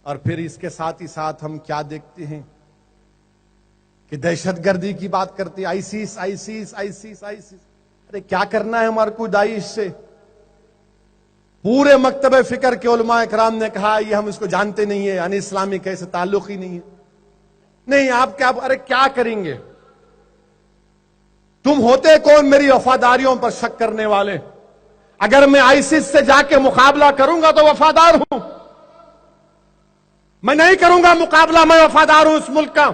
اور پھر اس کے ساتھ ہی ساتھ ہم کیا دیکھتے ہیں کہ دہشت گردی کی بات کرتے ہیں، آئیسیس آئیسیس آئیسیس آئیسیس. ارے کیا کرنا ہے ہمارے کو داعش سے؟ پورے مکتب فکر کے علماء اکرام نے کہا یہ ہم اس کو جانتے نہیں ہیں، یعنی اسلامی کیسے تعلق ہی نہیں ہے. نہیں آپ کیا، ارے کیا کریں گے؟ تم ہوتے کون میری وفاداریوں پر شک کرنے والے؟ اگر میں آئیسس سے جا کے مقابلہ کروں گا تو وفادار ہوں، میں نہیں کروں گا مقابلہ، میں وفادار ہوں اس ملک کا.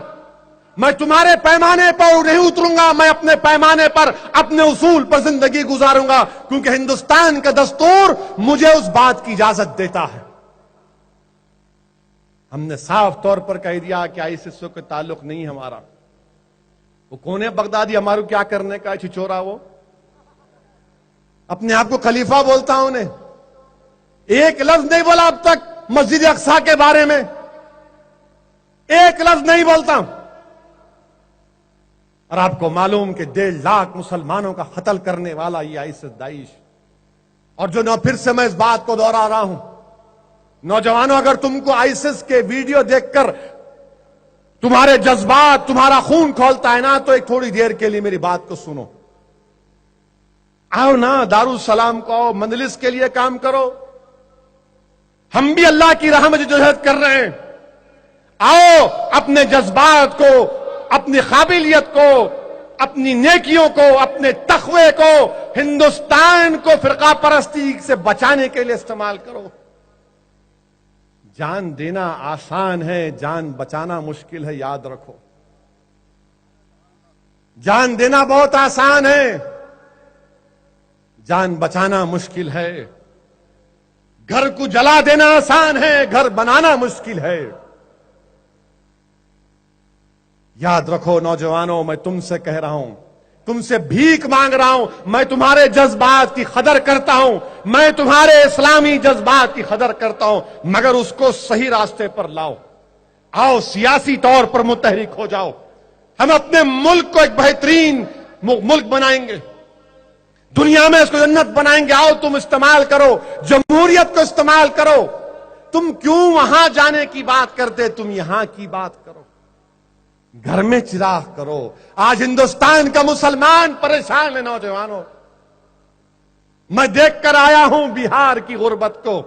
میں تمہارے پیمانے پر نہیں اتروں گا، میں اپنے پیمانے پر اپنے اصول پر زندگی گزاروں گا، کیونکہ ہندوستان کا دستور مجھے اس بات کی اجازت دیتا ہے. ہم نے صاف طور پر کہہ دیا کہ آئیسس سے کوئی تعلق نہیں ہمارا. وہ کون ہے بغدادی ہمارو کیا کرنے کا چھچورا؟ وہ اپنے آپ کو خلیفہ بولتا ہوں نے، ایک لفظ نہیں بولا اب تک مسجد اقصی کے بارے میں، ایک لفظ نہیں بولتا. اور آپ کو معلوم کہ 1.5 لاکھ مسلمانوں کا قتل کرنے والا یہ آئیسس داعش. اور جو پھر سے میں اس بات کو دوہرا رہا ہوں، نوجوانوں اگر تم کو آئیسس کے ویڈیو دیکھ کر تمہارے جذبات، تمہارا خون کھولتا ہے نا، تو ایک تھوڑی دیر کے لیے میری بات کو سنو. آؤ نا دارالسلام کو آؤ، مجلس کے لیے کام کرو. ہم بھی اللہ کی راہ میں جدوجہد کر رہے ہیں. آؤ اپنے جذبات کو، اپنی قابلیت کو، اپنی نیکیوں کو، اپنے تقوی کو ہندوستان کو فرقہ پرستی سے بچانے کے لیے استعمال کرو. جان دینا آسان ہے، جان بچانا مشکل ہے، یاد رکھو. جان دینا بہت آسان ہے، جان بچانا مشکل ہے. گھر کو جلا دینا آسان ہے، گھر بنانا مشکل ہے. یاد رکھو نوجوانوں، میں تم سے کہہ رہا ہوں، تم سے بھیک مانگ رہا ہوں. میں تمہارے جذبات کی قدر کرتا ہوں، میں تمہارے اسلامی جذبات کی قدر کرتا ہوں، مگر اس کو صحیح راستے پر لاؤ. آؤ سیاسی طور پر متحرک ہو جاؤ. ہم اپنے ملک کو ایک بہترین ملک بنائیں گے، دنیا میں اس کو جنت بنائیں گے. آؤ تم استعمال کرو، جمہوریت کو استعمال کرو. تم کیوں وہاں جانے کی بات کرتے، تم یہاں کی بات کرو. گھر میں چراغ کرو. آج ہندوستان کا مسلمان پریشان ہے نوجوانوں. میں دیکھ کر آیا ہوں بہار کی غربت کو.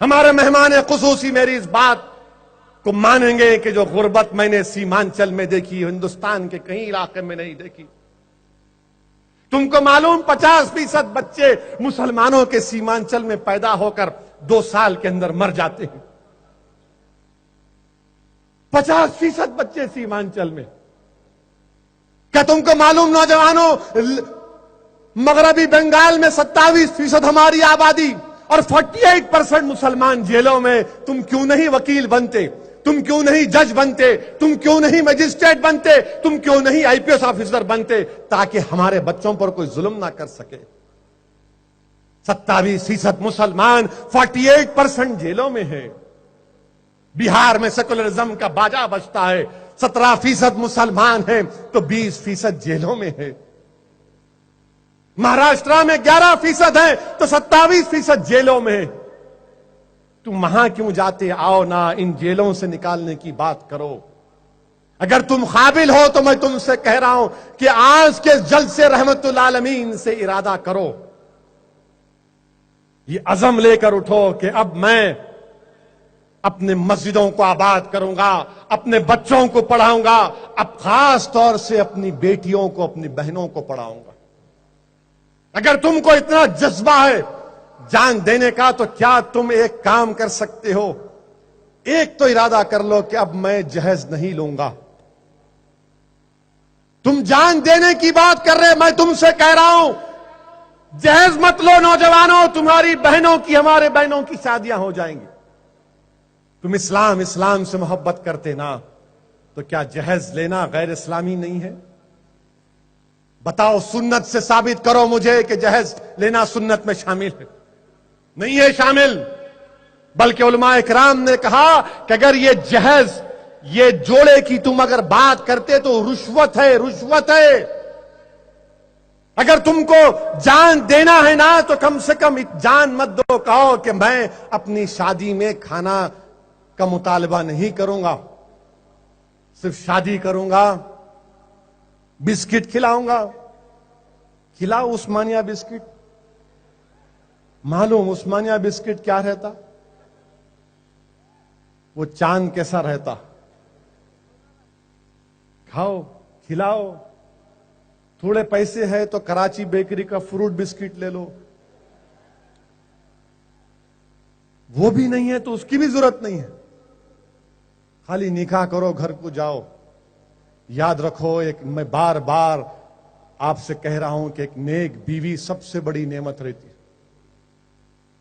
ہمارے مہمان خصوصی میری اس بات کو مانیں گے کہ جو غربت میں نے سیمانچل میں دیکھی، ہندوستان کے کہیں علاقے میں نہیں دیکھی. تم کو معلوم 50% بچے مسلمانوں کے سیمانچل میں پیدا ہو کر 2 سال کے اندر مر جاتے ہیں. 50% بچے سیمانچل میں. کیا تم کو معلوم نوجوانوں، مغربی بنگال میں 27% ہماری آبادی اور 48% مسلمان جیلوں میں. تم کیوں نہیں وکیل بنتے؟ تم کیوں نہیں جج بنتے؟ تم کیوں نہیں مجسٹریٹ بنتے؟ تم کیوں نہیں IPS آفیسر بنتے تاکہ ہمارے بچوں پر کوئی ظلم نہ کر سکے؟ 27% مسلمان، 48% جیلوں میں ہے. بہار میں سیکولرزم کا باجا بجتا ہے. 17% مسلمان ہیں تو 20% جیلوں میں ہے. مہاراشٹر میں 11% ہیں تو 27% جیلوں میں ہے. تم وہاں کیوں جاتے؟ آؤ نا ان جیلوں سے نکالنے کی بات کرو. اگر تم قابل ہو تو میں تم سے کہہ رہا ہوں کہ آج کے جلسے رحمت العالمین سے ارادہ کرو، یہ عزم لے کر اٹھو کہ اب میں اپنے مسجدوں کو آباد کروں گا، اپنے بچوں کو پڑھاؤں گا، اب خاص طور سے اپنی بیٹیوں کو، اپنی بہنوں کو پڑھاؤں گا. اگر تم کو اتنا جذبہ ہے جان دینے کا تو کیا تم ایک کام کر سکتے ہو؟ ایک تو ارادہ کر لو کہ اب میں جہیز نہیں لوں گا. تم جان دینے کی بات کر رہے، میں تم سے کہہ رہا ہوں جہیز مت لو نوجوانوں. تمہاری بہنوں کی، ہمارے بہنوں کی شادیاں ہو جائیں گی. تم اسلام سے محبت کرتے نا، تو کیا جہیز لینا غیر اسلامی نہیں ہے؟ بتاؤ، سنت سے ثابت کرو مجھے کہ جہیز لینا سنت میں شامل ہے. نہیں ہے شامل. بلکہ علماء اکرام نے کہا کہ اگر یہ جہیز، یہ جوڑے کی تم اگر بات کرتے تو رشوت ہے، رشوت ہے. اگر تم کو جان دینا ہے نا تو کم سے کم جان مت دو. کہو کہ میں اپنی شادی میں کھانا کا مطالبہ نہیں کروں گا، صرف شادی کروں گا، بسکٹ کھلاؤں گا. کھلاؤ عثمانیہ بسکٹ. معلوم عثمانیہ بسکٹ کیا رہتا؟ وہ چاند کیسا رہتا. کھاؤ، کھلاؤ. تھوڑے پیسے ہے تو کراچی بیکری کا فروٹ بسکٹ لے لو. وہ بھی نہیں ہے تو اس کی بھی ضرورت نہیں ہے. خالی نکاح کرو، گھر کو جاؤ. یاد رکھو، میں بار بار آپ سے کہہ رہا ہوں کہ ایک نیک بیوی سب سے بڑی نعمت رہتی ہے.